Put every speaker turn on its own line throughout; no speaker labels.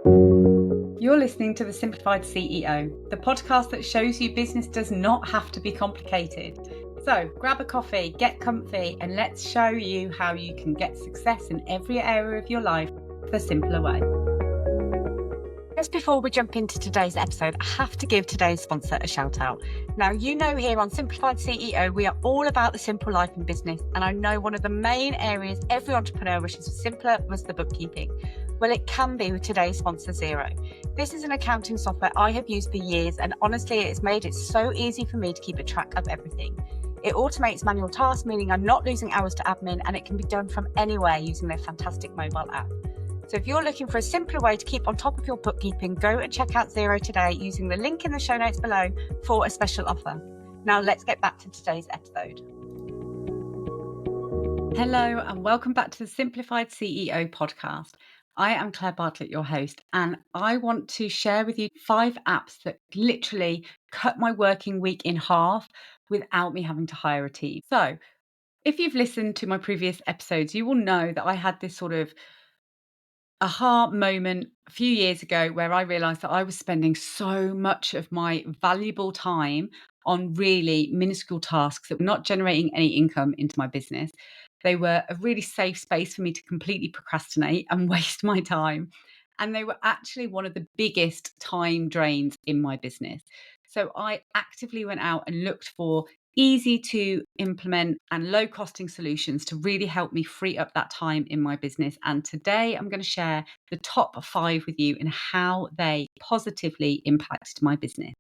You're listening to The Simplified CEO, the podcast that shows you business does not have to be complicated. So grab a coffee, get comfy, and let's show you how you can get success in every area of your life the simpler way. Just before we jump into today's episode, I have to give today's sponsor a shout out. Now, you know, here on Simplified CEO, we are all about the simple life in business. And I know one of the main areas every entrepreneur wishes was simpler was the bookkeeping. Well, it can be with today's sponsor, Xero. This is an accounting software I have used for years, and honestly, it's made it so easy for me to keep a track of everything. It automates manual tasks, meaning I'm not losing hours to admin, and it can be done from anywhere using their fantastic mobile app. So if you're looking for a simpler way to keep on top of your bookkeeping, go and check out Xero today using the link in the show notes below for a special offer. Now let's get back to today's episode. Hello and welcome back to the Simplified CEO podcast. I am Claire Bartlett, your host, and I want to share with you 5 apps that literally cut my working week in half without me having to hire a team. So if you've listened to my previous episodes, you will know that I had this sort of aha moment a few years ago where I realized that I was spending so much of my valuable time on really minuscule tasks that were not generating any income into my business. They were a really safe space for me to completely procrastinate and waste my time. And they were actually one of the biggest time drains in my business. So I actively went out and looked for easy to implement and low costing solutions to really help me free up that time in my business. And today I'm going to share the top 5 with you and how they positively impacted my business.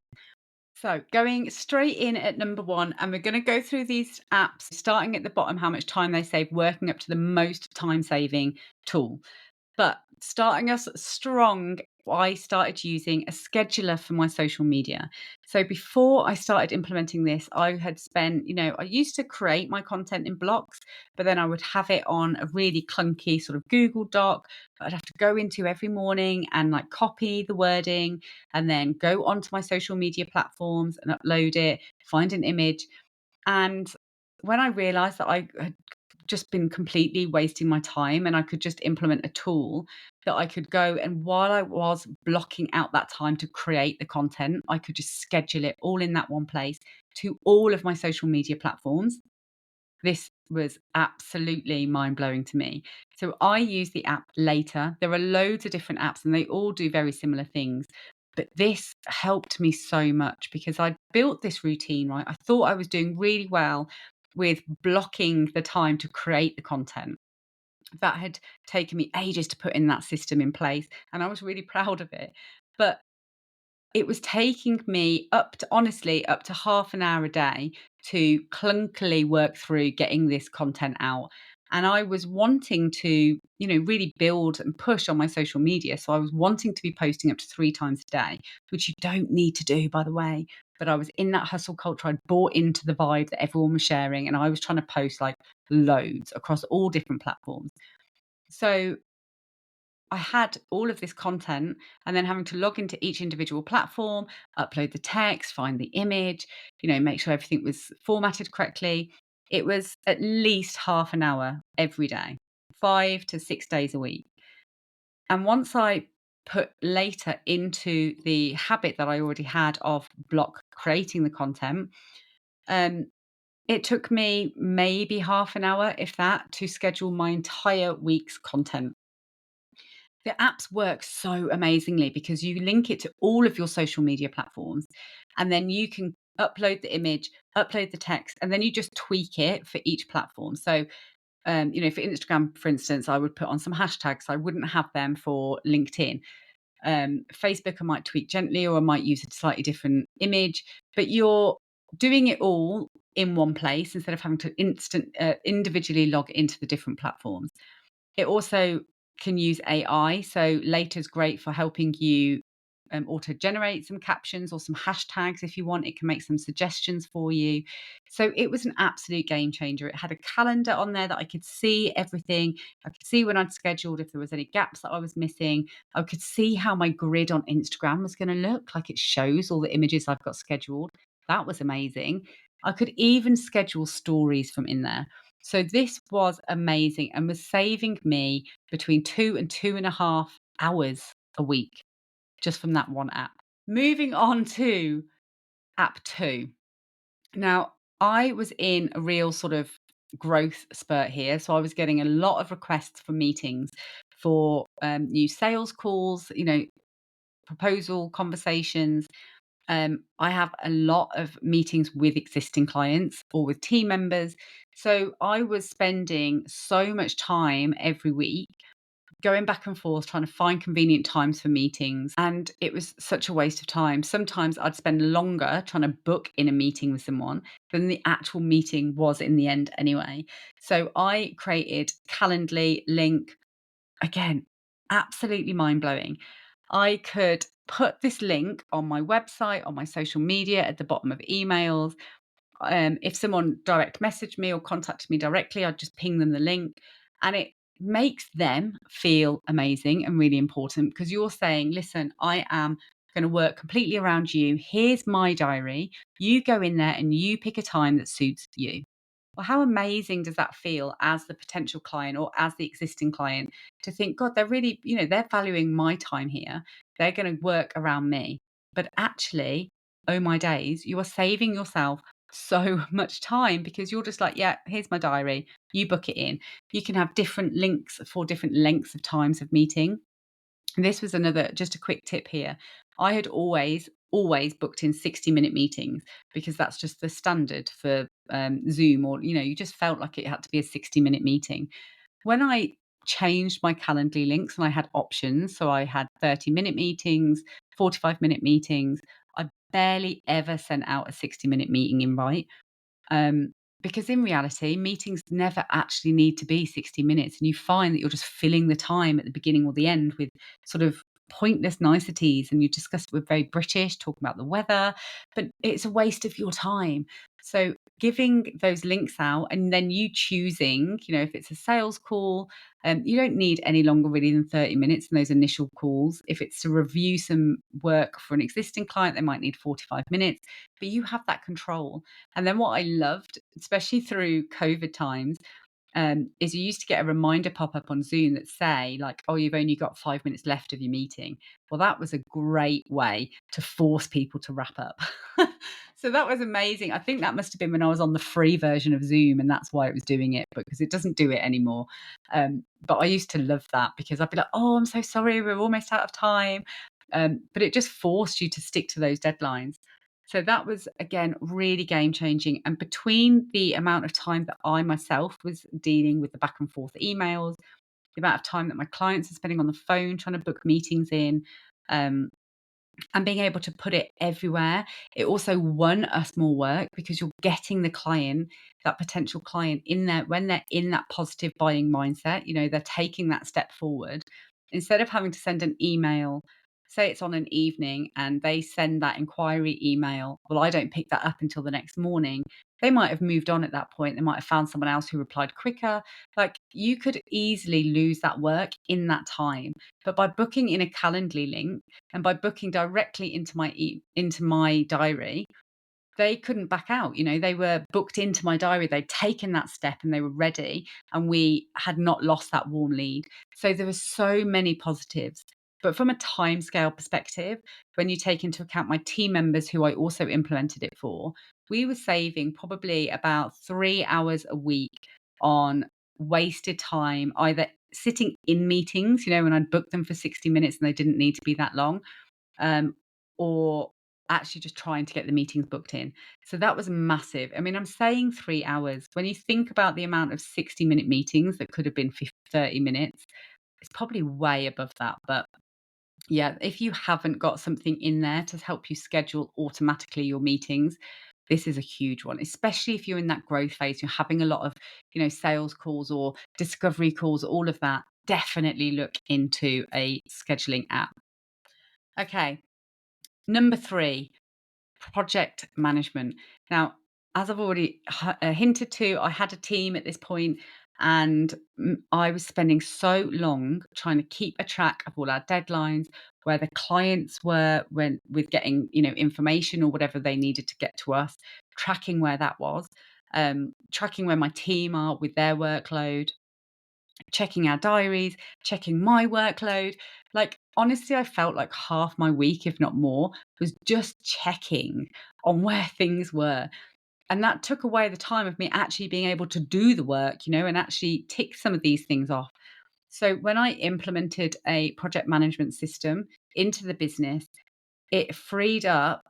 So going straight in at number 1, and we're going to go through these apps, starting at the bottom, how much time they save, working up to the most time saving tool. But starting us strong, I started using a scheduler for my social media. So before I started implementing this, I had spent, I used to create my content in blocks, but then I would have it on a really clunky sort of Google Doc that I'd have to go into every morning and like copy the wording and then go onto my social media platforms and upload it, find an image. And when I realized that I had just been completely wasting my time and I could just implement a tool that I could go, and while I was blocking out that time to create the content, I could just schedule it all in that one place to all of my social media platforms. This was absolutely mind-blowing to me. So I use the app Later. There are loads of different apps and they all do very similar things. But this helped me so much because I built this routine, right? I thought I was doing really well with blocking the time to create the content. That had taken me ages to put in that system in place, and I was really proud of it. But it was taking me honestly, up to half an hour a day to clunkily work through getting this content out. And I was wanting to, really build and push on my social media. So I was wanting to be posting up to 3 times a day, which you don't need to do, by the way. But I was in that hustle culture. I'd bought into the vibe that everyone was sharing, and I was trying to post like loads across all different platforms. So I had all of this content and then having to log into each individual platform, upload the text, find the image, make sure everything was formatted correctly. It was at least half an hour every day, 5 to 6 days a week. And once I put Later into the habit that I already had of block creating the content, um, it took me maybe half an hour, if that, to schedule my entire week's content. The apps work so amazingly because you link it to all of your social media platforms, and then you can upload the image, upload the text, and then you just tweak it for each platform. So, for Instagram, for instance, I would put on some hashtags. I wouldn't have them for LinkedIn. Facebook, I might tweak gently, or I might use a slightly different image, but you're doing it all in one place instead of having to individually log into the different platforms. It also can use AI. So Later's great for helping you auto generate some captions or some hashtags if you want. It can make some suggestions for you. So it was an absolute game changer. It had a calendar on there that I could see everything. I could see when I'd scheduled, if there was any gaps that I was missing. I could see how my grid on Instagram was going to look, like it shows all the images I've got scheduled. That was amazing. I could even schedule stories from in there. So this was amazing and was saving me between 2 and 2.5 hours a week just from that one app. Moving on to app 2. Now, I was in a real sort of growth spurt here. So I was getting a lot of requests for meetings for new sales calls, proposal conversations. I have a lot of meetings with existing clients or with team members. So I was spending so much time every week going back and forth trying to find convenient times for meetings, and it was such a waste of time. Sometimes I'd spend longer trying to book in a meeting with someone than the actual meeting was in the end anyway. So I created Calendly, Link. Again, absolutely mind-blowing. I could put this link on my website, on my social media, at the bottom of emails. If someone direct messaged me or contacted me directly, I'd just ping them the link. And it makes them feel amazing and really important because you're saying, listen, I am going to work completely around you. Here's my diary. You go in there and you pick a time that suits you. Well, how amazing does that feel as the potential client or as the existing client to think, God, they're really, they're valuing my time here. They're going to work around me. But actually, oh my days, you are saving yourself so much time because you're just like, yeah, here's my diary. You book it in. You can have different links for different lengths of times of meeting. And this was another, just a quick tip here. I had always booked in 60-minute meetings because that's just the standard for Zoom, or, you just felt like it had to be a 60-minute meeting. When I changed my Calendly links and I had options, so I had 30-minute meetings, 45-minute meetings, I barely ever sent out a 60-minute meeting invite. Because in reality, meetings never actually need to be 60 minutes. And you find that you're just filling the time at the beginning or the end with sort of pointless niceties. And you discuss, we're very British, talking about the weather, but it's a waste of your time. So giving those links out and then you choosing, if it's a sales call, you don't need any longer really than 30 minutes in those initial calls. If it's to review some work for an existing client, they might need 45 minutes, but you have that control. And then what I loved, especially through COVID times, is you used to get a reminder pop up on Zoom that say like, oh, you've only got 5 minutes left of your meeting. Well, that was a great way to force people to wrap up. So that was amazing. I think that must have been when I was on the free version of Zoom, and that's why it was doing it, because it doesn't do it anymore. But I used to love that because I'd be like, oh, I'm so sorry, we're almost out of time. But it just forced you to stick to those deadlines. So that was, again, really game changing. And between the amount of time that I myself was dealing with the back and forth emails, the amount of time that my clients are spending on the phone trying to book meetings in, um, and being able to put it everywhere, it also won us more work because you're getting the client, that potential client, in there when they're in that positive buying mindset. They're taking that step forward. Instead of having to send an email, say it's on an evening and they send that inquiry email, well, I don't pick that up until the next morning. They might have moved on at that point. They might have found someone else who replied quicker. Like, you could easily lose that work in that time. But by booking in a Calendly link, and by booking directly into my diary, they couldn't back out. They were booked into my diary. They'd taken that step and they were ready, and we had not lost that warm lead. So there were so many positives. But from a timescale perspective, when you take into account my team members who I also implemented it for, we were saving probably about 3 hours a week on wasted time, either sitting in meetings, when I'd booked them for 60 minutes and they didn't need to be that long, um, or actually just trying to get the meetings booked in. So that was massive. I mean, I'm saying 3 hours. When you think about the amount of 60-minute meetings that could have been 30 minutes, it's probably way above that. But yeah, if you haven't got something in there to help you schedule automatically your meetings, this is a huge one, especially if you're in that growth phase, you're having a lot of, sales calls or discovery calls, all of that. Definitely look into a scheduling app. Okay. Number 3, project management. Now, as I've already hinted to, I had a team at this point, and I was spending so long trying to keep a track of all our deadlines, where the clients were when with getting, information or whatever they needed to get to us, tracking where that was, tracking where my team are with their workload, checking our diaries, checking my workload. Like, honestly, I felt like half my week, if not more, was just checking on where things were. And that took away the time of me actually being able to do the work, and actually tick some of these things off. So when I implemented a project management system into the business, it freed up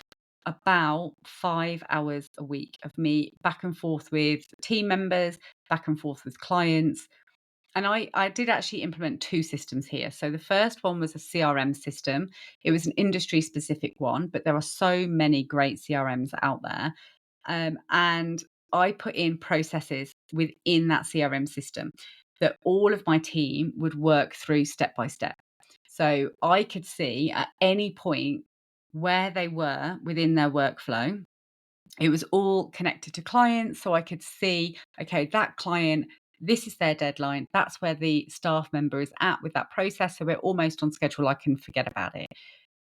about 5 hours a week of me back and forth with team members, back and forth with clients. And I did actually implement 2 systems here. So the first one was a CRM system. It was an industry specific one, but there are so many great CRMs out there. And I put in processes within that CRM system that all of my team would work through step by step. So I could see at any point where they were within their workflow. It was all connected to clients. So I could see, okay, that client, this is their deadline. That's where the staff member is at with that process. So we're almost on schedule. I can forget about it.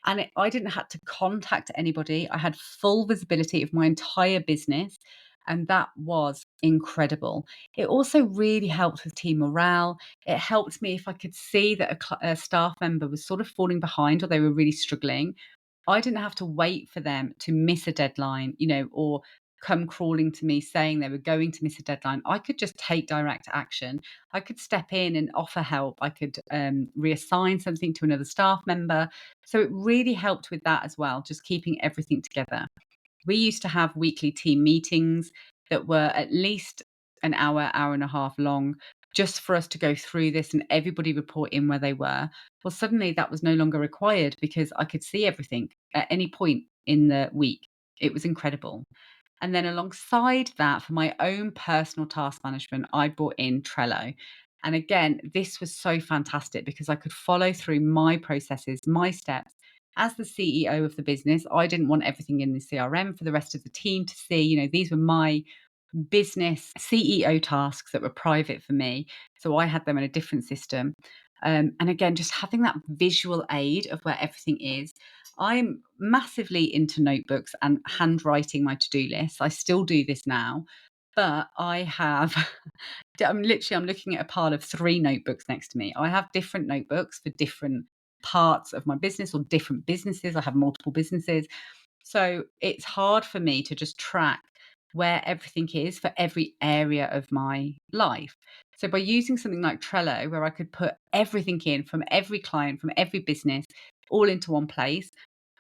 And I didn't have to contact anybody. I had full visibility of my entire business. And that was incredible. It also really helped with team morale. It helped me if I could see that a staff member was sort of falling behind or they were really struggling. I didn't have to wait for them to miss a deadline, or come crawling to me saying they were going to miss a deadline. I could just take direct action. I could step in and offer help. I could reassign something to another staff member. So it really helped with that as well, just keeping everything together. We used to have weekly team meetings that were at least an hour, hour and a half long, just for us to go through this and everybody report in where they were. Well, suddenly that was no longer required because I could see everything at any point in the week. It was incredible. And then alongside that, for my own personal task management, I brought in Trello. And again, this was so fantastic because I could follow through my processes, my steps. As the CEO of the business, I didn't want everything in the CRM for the rest of the team to see. These were my business CEO tasks that were private for me. So I had them in a different system. And again, just having that visual aid of where everything is. I'm massively into notebooks and handwriting my to-do lists. I still do this now, but I have I'm looking at a pile of 3 notebooks next to me. I have different notebooks for different parts of my business or different businesses. I have multiple businesses. So it's hard for me to just track where everything is for every area of my life. So by using something like Trello, where I could put everything in from every client, from every business, all into one place,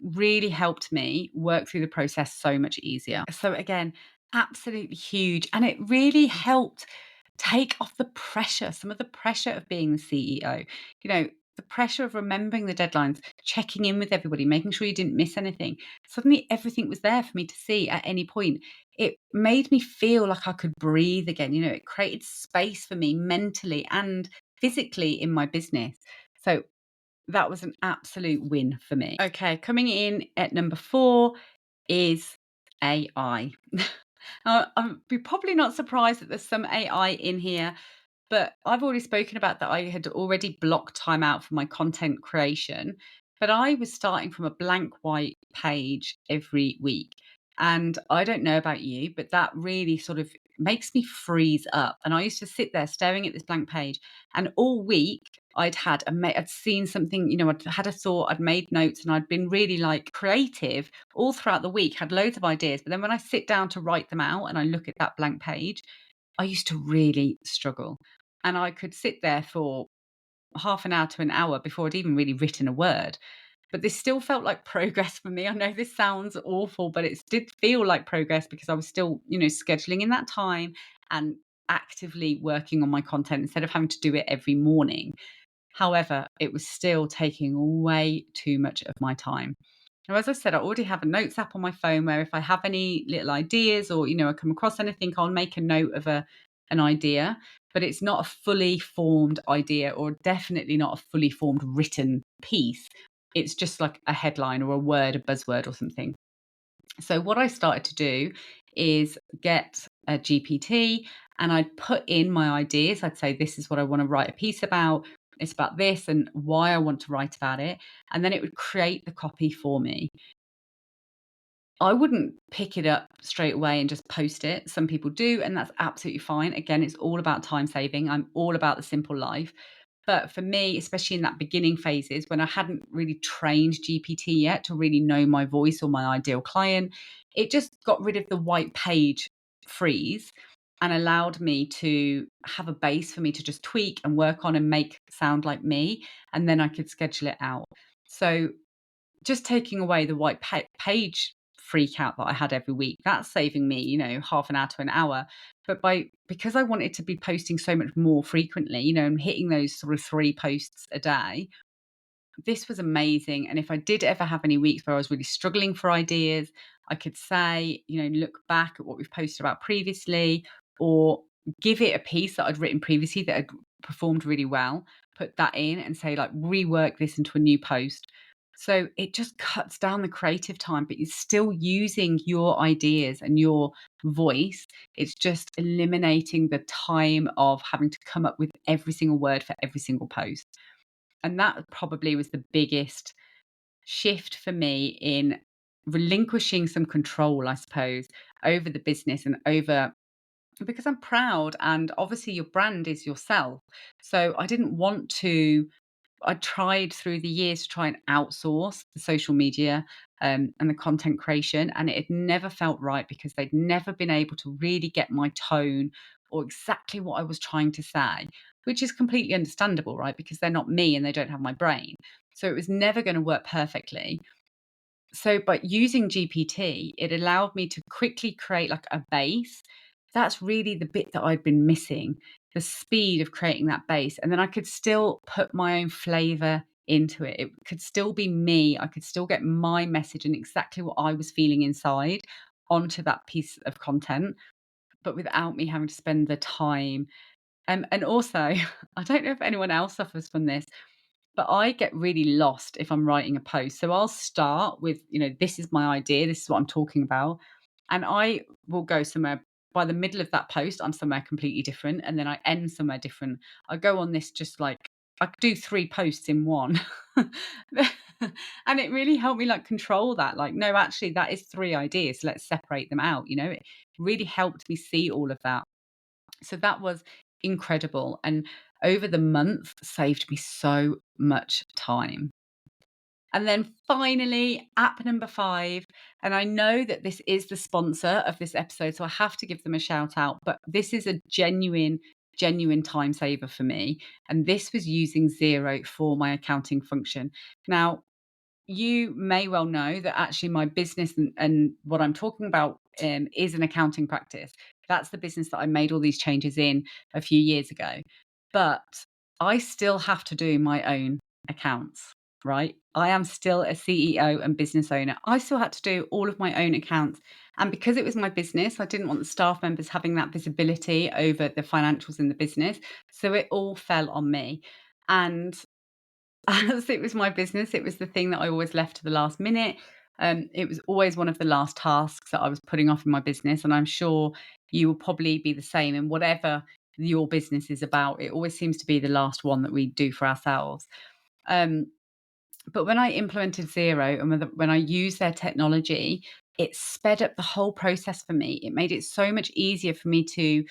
really helped me work through the process so much easier. So again, absolutely huge. And it really helped take off the pressure, some of the pressure of being the CEO. The pressure of remembering the deadlines, checking in with everybody, making sure you didn't miss anything. Suddenly everything was there for me to see at any point. It made me feel like I could breathe again. It created space for me mentally and physically in my business. So that was an absolute win for me. Okay, coming in at number 4 is AI. You're probably not surprised that there's some AI in here, but I've already spoken about that I had already blocked time out for my content creation, but I was starting from a blank white page every week. And I don't know about you, but that really sort of makes me freeze up. And I used to sit there staring at this blank page, and all week I'd seen something, I'd had a thought, I'd made notes, and I'd been really like creative all throughout the week, had loads of ideas. But then when I sit down to write them out and I look at that blank page, I used to really struggle. And I could sit there for half an hour to an hour before I'd even really written a word. But this still felt like progress for me. I know this sounds awful, but it did feel like progress because I was still, scheduling in that time and actively working on my content instead of having to do it every morning. However, it was still taking way too much of my time. Now, as I said, I already have a notes app on my phone where if I have any little ideas or, I come across anything, I'll make a note of an idea, but it's not a fully formed idea or definitely not a fully formed written piece. It's just like a headline or a word, a buzzword or something. So what I started to do is get a GPT and I'd put in my ideas. I'd say, this is what I want to write a piece about. It's about this and why I want to write about it. And then it would create the copy for me. I wouldn't pick it up straight away and just post it. Some people do, and that's absolutely fine. Again, it's all about time saving. I'm all about the simple life. But for me, especially in that beginning phases when I hadn't really trained GPT yet to really know my voice or my ideal client, it just got rid of the white page freeze and allowed me to have a base for me to just tweak and work on and make sound like me. And then I could schedule it out. So just taking away the white page freak out that I had every week, that's saving me, half an hour to an hour. But because I wanted to be posting so much more frequently, and hitting those sort of 3 posts a day, this was amazing. And if I did ever have any weeks where I was really struggling for ideas, I could say, look back at what we've posted about previously, or give it a piece that I'd written previously that had performed really well, put that in and say, like, rework this into a new post. So it just cuts down the creative time, but you're still using your ideas and your voice. It's just eliminating the time of having to come up with every single word for every single post. And that probably was the biggest shift for me in relinquishing some control, I suppose, over the business and over, because I'm proud, and obviously your brand is yourself. So I didn't want to. I tried through the years to try and outsource the social media and the content creation, and it had never felt right because they'd never been able to really get my tone or exactly what I was trying to say, which is completely understandable, right? Because they're not me and they don't have my brain. So it was never going to work perfectly. So by using GPT, it allowed me to quickly create like a base. That's really the bit that I'd been missing, the speed of creating that base. And then I could still put my own flavor into it. It could still be me. I could still get my message and exactly what I was feeling inside onto that piece of content, but without me having to spend the time. And also, I don't know if anyone else suffers from this, but I get really lost if I'm writing a post. So I'll start with, this is my idea, this is what I'm talking about. And I will go somewhere by the middle of that post, I'm somewhere completely different. And then I end somewhere different. I go on this just like I could do 3 posts in one. And it really helped me like control that. Like, no, actually, that is 3 ideas. So let's separate them out. It really helped me see all of that. So that was incredible, and over the month saved me so much time. And then finally, app number 5, and I know that this is the sponsor of this episode, so I have to give them a shout out, but this is a genuine time saver for me, and this was using Zero for my accounting function. Now, you may well know that actually my business and what I'm talking about is an accounting practice. That's the business that I made all these changes in a few years ago. But I still have to do my own accounts, right? I am still a CEO and business owner. I still had to do all of my own accounts. And because it was my business, I didn't want the staff members having that visibility over the financials in the business. So it all fell on me. And as it was my business, it was the thing that I always left to the last minute. It was always one of the last tasks that I was putting off in my business. And I'm sure you will probably be the same in whatever your business is about. It always seems to be the last one that we do for ourselves. Um, but when I implemented Zero and when I used their technology, it sped up the whole process for me. It made it so much easier for me to,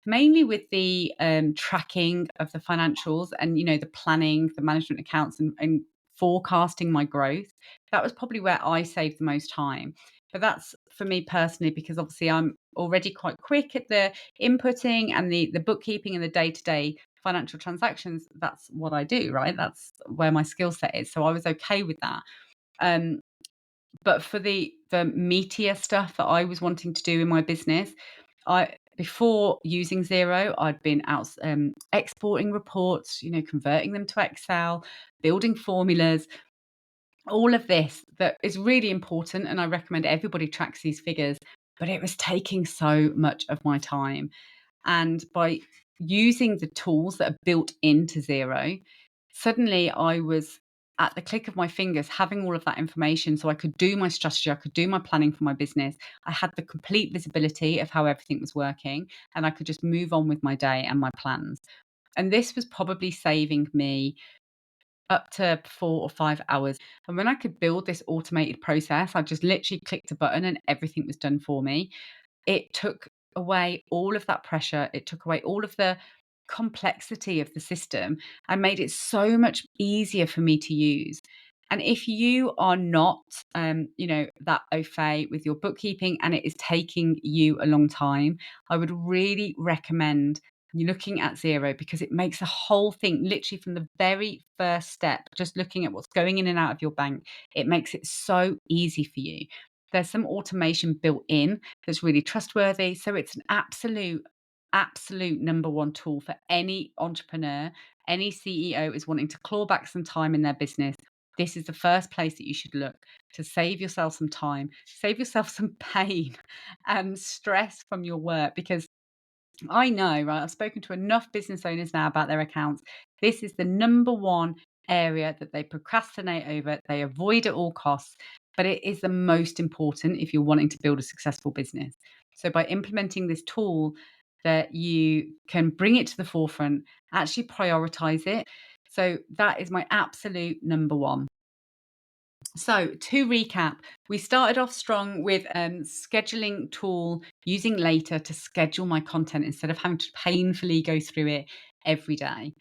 mainly with the tracking of the financials and, the planning, the management accounts and forecasting my growth. That was probably where I saved the most time. But that's for me personally, because obviously I'm already quite quick at the inputting and the bookkeeping and the day-to-day financial transactions. That's what I do, right? That's where my skill set is. So I was okay with that. Um, but for the meatier stuff that I was wanting to do in my business, I before using Zero, I'd been out exporting reports, converting them to Excel, building formulas, all of this that is really important. And I recommend everybody tracks these figures, but it was taking so much of my time. And by using the tools that are built into Zero, suddenly I was at the click of my fingers having all of that information so I could do my strategy, I could do my planning for my business. I had the complete visibility of how everything was working, and I could just move on with my day and my plans. And this was probably saving me up to 4 or 5 hours. And when I could build this automated process, I just literally clicked a button and everything was done for me. It took away all of that pressure. It took away all of the complexity of the system and made it so much easier for me to use. And if you are not, that au fait with your bookkeeping and it is taking you a long time, I would really recommend you looking at Zero, because it makes the whole thing, literally from the very first step, just looking at what's going in and out of your bank, it makes it so easy for you. There's some automation built in that's really trustworthy. So it's an absolute number one tool for any entrepreneur, any CEO is wanting to claw back some time in their business. This is the first place that you should look to save yourself some time, save yourself some pain and stress from your work. Because I know, right? I've spoken to enough business owners now about their accounts. This is the number one area that they procrastinate over, they avoid at all costs, but it is the most important if you're wanting to build a successful business. So, by implementing this tool, that you can bring it to the forefront, actually prioritize it. So, that is my absolute number one. So, to recap, we started off strong with scheduling tool using Later to schedule my content instead of having to painfully go through it every day.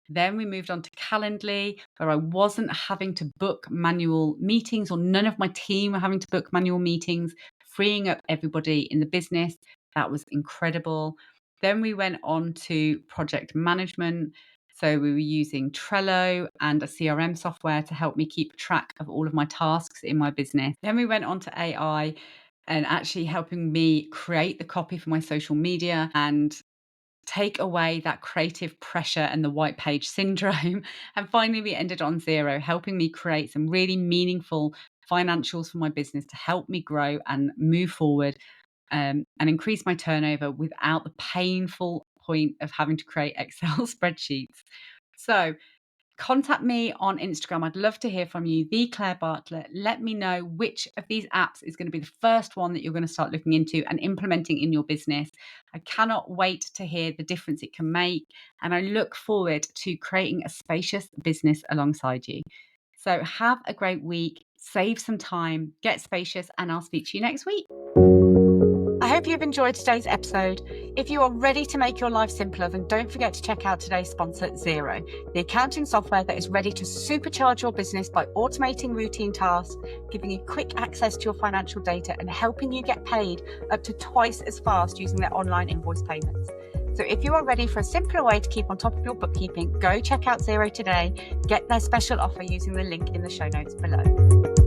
Then we moved on to Calendly, where I wasn't having to book manual meetings, or none of my team were having to book manual meetings, freeing up everybody in the business. That was incredible. Then we went on to project management. So we were using Trello and a CRM software to help me keep track of all of my tasks in my business. Then we went on to AI and actually helping me create the copy for my social media and take away that creative pressure and the white page syndrome. And finally, we ended on Zero, helping me create some really meaningful financials for my business to help me grow and move forward, and increase my turnover without the painful point of having to create Excel spreadsheets. So, contact me on Instagram. I'd love to hear from you, the Claire Bartlett. Let me know which of these apps is going to be the first one that you're going to start looking into and implementing in your business. I cannot wait to hear the difference it can make. And I look forward to creating a spacious business alongside you. So have a great week, save some time, get spacious, and I'll speak to you next week. I hope you've enjoyed today's episode. If you are ready to make your life simpler, then don't forget to check out today's sponsor, Zero, the accounting software that is ready to supercharge your business by automating routine tasks, giving you quick access to your financial data, and helping you get paid up to twice as fast using their online invoice payments. So if you are ready for a simpler way to keep on top of your bookkeeping, go check out Zero today. Get their special offer using the link in the show notes below.